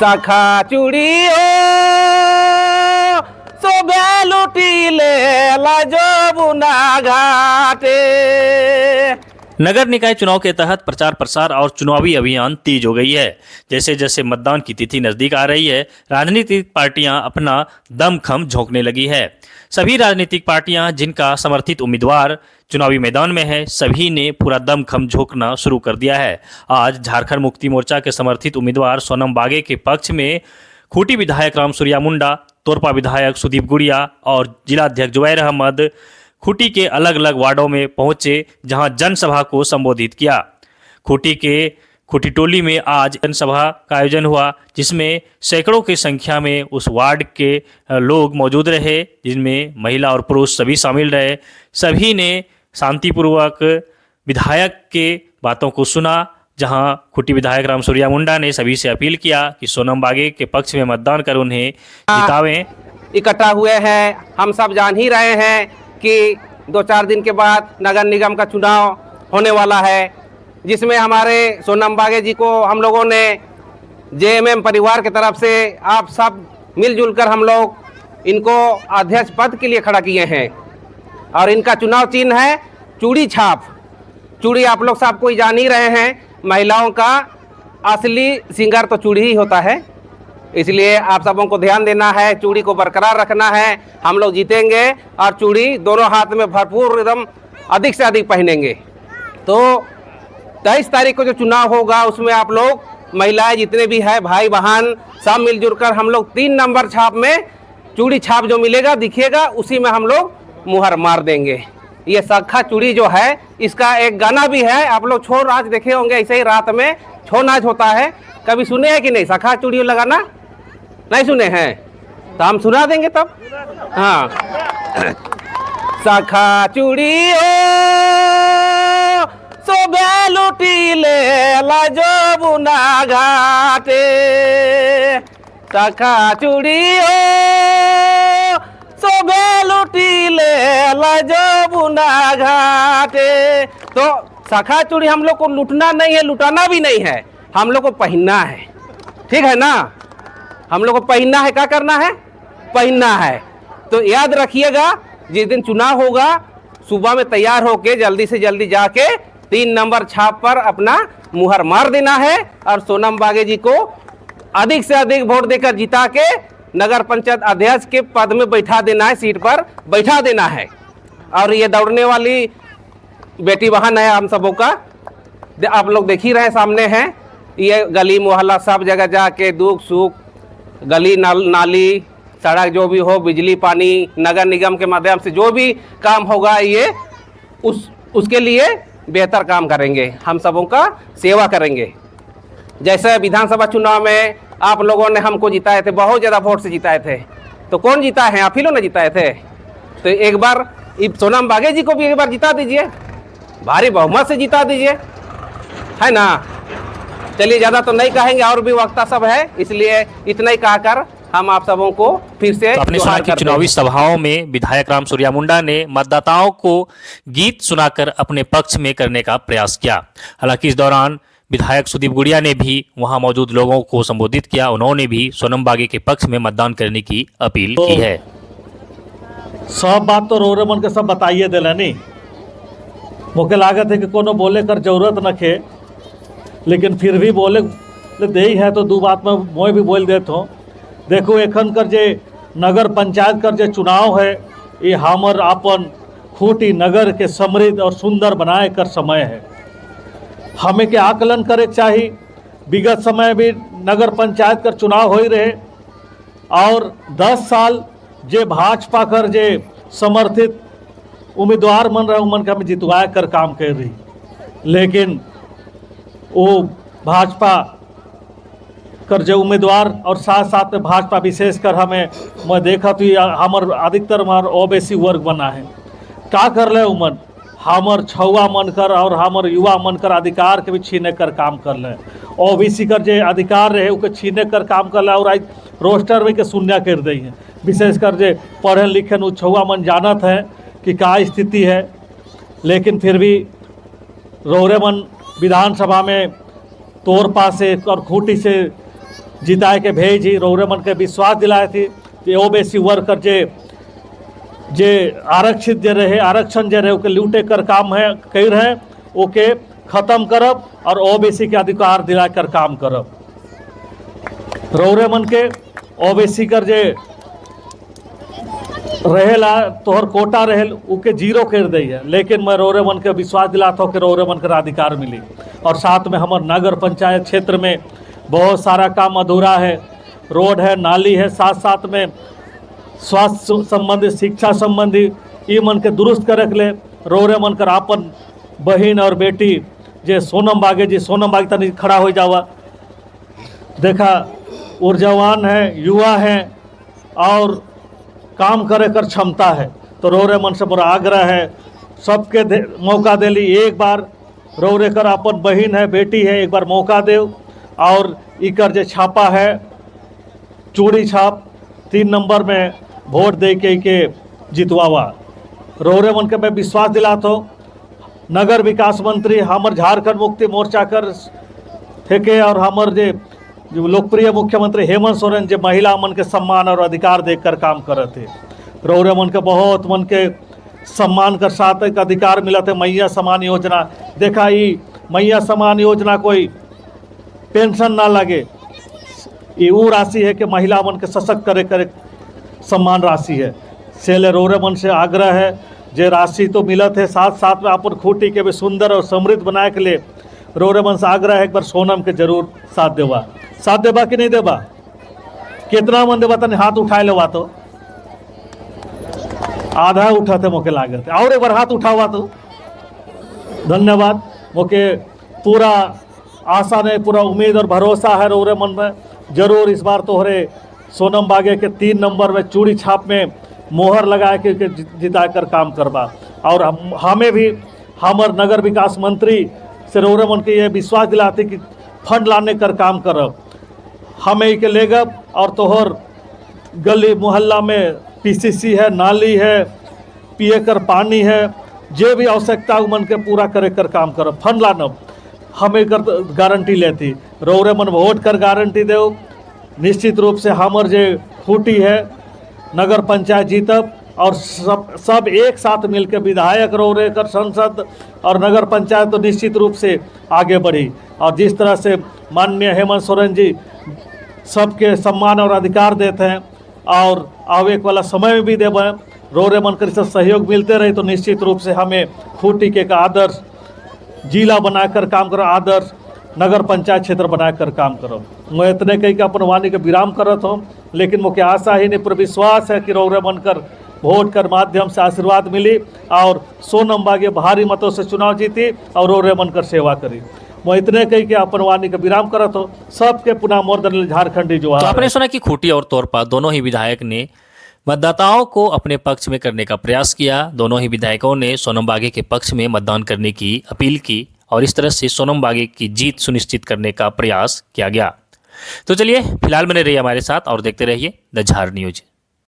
शाखा चूड़ी ओ सोबे लुटीले लाजो बुना घाटे। नगर निकाय चुनाव के तहत प्रचार प्रसार और चुनावी अभियान तेज हो गई है। जैसे जैसे मतदान की तिथि नजदीक आ रही है, राजनीतिक पार्टियां अपना दमखम झोंकने लगी है। सभी राजनीतिक पार्टियां जिनका समर्थित उम्मीदवार चुनावी मैदान में है, सभी ने पूरा दमखम झोंकना शुरू कर दिया है। आज झारखंड मुक्ति मोर्चा के समर्थित उम्मीदवार सोनम बागे के पक्ष में खूंटी विधायक रामसूर्या मुंडा, तोरपा विधायक सुदीप गुड़िया और जिलाध्यक्ष जुबैर अहमद खूंटी के अलग अलग वार्डों में पहुंचे, जहां जनसभा को संबोधित किया। खूंटी के खूंटी टोली में आज जनसभा का आयोजन हुआ, जिसमें सैकड़ों की संख्या में उस वार्ड के लोग मौजूद रहे, जिनमें महिला और पुरुष सभी शामिल रहे। सभी ने शांतिपूर्वक विधायक के बातों को सुना, जहां खूंटी विधायक रामसूर्या मुंडा ने सभी से अपील किया कि सोनम बागे के पक्ष में मतदान कर उन्हें जितावें। इकट्ठा हुए हैं, हम सब जान ही रहे हैं कि 2-4 दिन के बाद नगर निगम का चुनाव होने वाला है, जिसमें हमारे सोनम बागे जी को हम लोगों ने जेएमएम परिवार की तरफ से आप सब मिलजुल कर हम लोग इनको अध्यक्ष पद के लिए खड़ा किए हैं। और इनका चुनाव चिन्ह है चूड़ी छाप। चूड़ी आप लोग सब कोई जान ही रहे हैं, महिलाओं का असली श्रृंगार तो चूड़ी ही होता है, इसलिए आप सबों को ध्यान देना है, चूड़ी को बरकरार रखना है। हम लोग जीतेंगे और चूड़ी दोनों हाथ में भरपूर एकदम अधिक से अधिक पहनेंगे। तो 23 तारीख को जो चुनाव होगा उसमें आप लोग महिलाएं जितने भी हैं, भाई बहन, सब मिलजुल कर हम लोग 3 नंबर छाप में चूड़ी छाप जो मिलेगा दिखेगा, उसी में हम लोग मुहर मार देंगे। ये शाखा चूड़ी जो है, इसका एक गाना भी है, आप लोग छो नाच देखे होंगे, ऐसे ही रात में छो नाच होता है, कभी सुने हैं कि नहीं? शाखा चूड़ी लगाना नहीं सुने हैं तो हम सुना देंगे तब। हाँ, शाखा चूड़ी ओ सोबे लुटीले लाजो बुना घाटे। शाखा चूड़ी ओ सोबे लुटीले लाजो बुना घाटे। तो शाखा चूड़ी हम लोग को लूटना नहीं है, लुटाना भी नहीं है, हम लोग को पहनना है, ठीक है ना? हम लोग को पहनना है, क्या करना है? पहनना है। तो याद रखिएगा, जिस दिन चुनाव होगा सुबह में तैयार होके जल्दी से जल्दी जाके 3 नंबर छाप पर अपना मुहर मार देना है और सोनम बागे जी को अधिक से अधिक वोट देकर जिता के नगर पंचायत अध्यक्ष के पद में बैठा देना है, सीट पर बैठा देना है। और ये दौड़ने वाली बेटी बहन है हम सबों का, आप लोग देख ही रहे सामने हैं। ये गली मोहल्ला सब जगह जाके दुख सुख, गली नाली सड़क जो भी हो, बिजली पानी, नगर निगम के माध्यम से जो भी काम होगा, ये उसके लिए बेहतर काम करेंगे, हम सबों का सेवा करेंगे। जैसे विधानसभा चुनाव में आप लोगों ने हमको जिताए थे, बहुत ज़्यादा वोट से जिताए थे, तो कौन जीता है? आप ही लोग ने जिताए थे। तो एक बार सोनम बागे जी को भी एक बार जिता दीजिए, भारी बहुमत से जिता दीजिए, है ना? चलिए, ज़्यादा तो नहीं कहेंगे, और भी वक्ता सब है, इसलिए इतना ही कहकर हम आप सबों को फिर से आपने सुना कि चुनावी सभाओं में विधायक रामसूर्या मुंडा ने मतदाताओं को गीत सुनाकर अपने पक्ष में करने का प्रयास किया। हालांकि इस दौरान विधायक सुदीप गुड़िया ने भी वहां मौजूद लोगों को संबोधित किया। उन्होंने भी सोनम बागे के पक्ष में मतदान करने की अपील की है। सब बात तो रोरे मन के सब बताइए दिलानी, मुझे लागत है कि कोनो बोले कर जरूरत न खे, लेकिन फिर भी बोले दे ही है तो 2 बात में मैं भी बोल देता हूँ। देखो, एखन कर जे नगर पंचायत कर जे चुनाव है, ये हमर अपन खूंटी नगर के समृद्ध और सुंदर बनाए कर समय है। हमें के आकलन करे चाहिए, विगत समय भी नगर पंचायत कर चुनाव हो ही रहे और 10 साल जे भाजपा कर जे समर्थित उम्मीदवार मन रहे उमन के हमें जितवाए कर काम कर रही, लेकिन वो भाजपा कर जो उम्मीदवार और साथ साथ में भाजपा विशेषकर हमें मैं देखा तो हमार अधिकतर हमार ओबीसी वर्ग बना है, क्या कर ले उमन हमर छुआ मन कर और हमर युवा मन कर अधिकार के भी छीने कर काम कर ले। ओबीसी कर जे अधिकार रहे उके छीने कर काम कर ले और आज रोस्टर में के शून्य कर दी है। विशेषकर जे पढ़े लिखे छुआ मन जानत है कि क्या स्थिति है, लेकिन फिर भी रोरे मन विधानसभा में तोरपा से और खूंटी से जिताए के भेजी रौरे मन के विश्वास दिलाए थी कि ओबीसी वर्कर जे आरक्षित जे रहे आरक्षण जे रहे ओके लूटे कर काम है कही रहे ओके खत्म करब और ओबीसी के अधिकार दिला कर काम करब। रौरे मन के ओबीसी कर जे रहेला तोहर कोटा रहे उके जीरो कर दी है, लेकिन मैं रौरे मन के विश्वास दिलाता हूँ कि रौरे मन का अधिकार मिली। और साथ में हमारे नगर पंचायत क्षेत्र में बहुत सारा काम अधूरा है, रोड है, नाली है, साथ साथ में स्वास्थ्य संबंधी शिक्षा संबंधी ई मन के दुरुस्त करे के ले रौरे मन कर आपन बहन और बेटी जे सोनम बागे जी सोनम बागे तनी खड़ा हो जावा, देखा ऊर्जावान है, युवा है और काम करे कर क्षमता है। तो रौरे मन से मोरा आग्रह है सबके मौका दे ली, एक बार रौरे कर अपन बहन है बेटी है एक बार मौका दे और इकर जे छापा है चूड़ी छाप 3 नंबर में वोट दे के जितवावा। रौरे मन के मैं विश्वास दिलाता हूँ नगर विकास मंत्री हमर झारखंड मुक्ति मोर्चा कर थे और हमर जो लोकप्रिय मुख्यमंत्री हेमंत सोरेन जो महिला मन के सम्मान और अधिकार देकर काम करे थे। रौरे मन के बहुत मन के सम्मान कर साथ एक अधिकार मिला थे मैया समान योजना। देखा ये मैया समान योजना कोई पेंशन ना लगे, ये वो राशि है कि महिला मन के सशक्त करे सम्मान राशि है। सेले रौरे मन से आग्रह है जे राशि तो मिलत है साथ साथ में अपन खूटी के भी सुंदर और समृद्ध बनाए के लिए रौरे मन से आग्रह है एक बार सोनम के जरूर साथ देवा कि नहीं देवा, कितना मन देवा तने हाथ उठाए लेवा तो आधा उठाते मोके लागत और एक बार हाथ उठावा तो धन्यवाद। मोके पूरा आशा नहीं पूरा उम्मीद और भरोसा है रौरे मन में जरूर इस बार तोहरे सोनम बागे के 3 नंबर में चूड़ी छाप में मोहर लगा के जिता कर काम करवा। और हमें भी हमर नगर विकास मंत्री से रौरे मन के ये विश्वास दिलाते कि फंड लाने कर काम करब, हमें के लेगब और तोहर गली मोहल्ला में पीसीसी है, नाली है, पिए कर पानी है, जे भी आवश्यकता मन के पूरा करे कर काम करब। फंड लानब हमें कर गारंटी लेती रौरे मन वोट कर गारंटी दे निश्चित रूप से हमर जे खूटी है नगर पंचायत जीतब और सब एक साथ मिलकर विधायक रौरे कर संसद और नगर पंचायत तो निश्चित रूप से आगे बढ़ी। और जिस तरह से माननीय हेमंत सोरेन जी सबके सम्मान और अधिकार देते हैं और आवे वाला समय में भी देवे रौरे मन कर सहयोग मिलते रहे तो निश्चित रूप से हमें खूटी के का आदर्श जिला बनाकर काम करो, आदर्श नगर पंचायत क्षेत्र बनाकर काम करो। मैं इतने कही के अपन वाणी के विराम करत हूँ, लेकिन मुझे आशा ही नहीं पर विश्वास है कि रौरे बनकर वोट कर माध्यम से आशीर्वाद मिली और सोनम बागे भारी मतों से चुनाव जीती और रौरे बनकर सेवा करी। मैं इतने कही के अपन वाणी का विराम करत हूँ। सबके पुनः मोर्दन झारखंडी जो तो आपने सुना कि खूटी और तोरपा दोनों ही विधायक ने मतदाताओं को अपने पक्ष में करने का प्रयास किया। दोनों ही विधायकों ने सोनम बागे के पक्ष में मतदान करने की अपील की और इस तरह से सोनम बागे की जीत सुनिश्चित करने का प्रयास किया गया। तो चलिए फिलहाल बने रहिए हमारे साथ और देखते रहिए द झार न्यूज।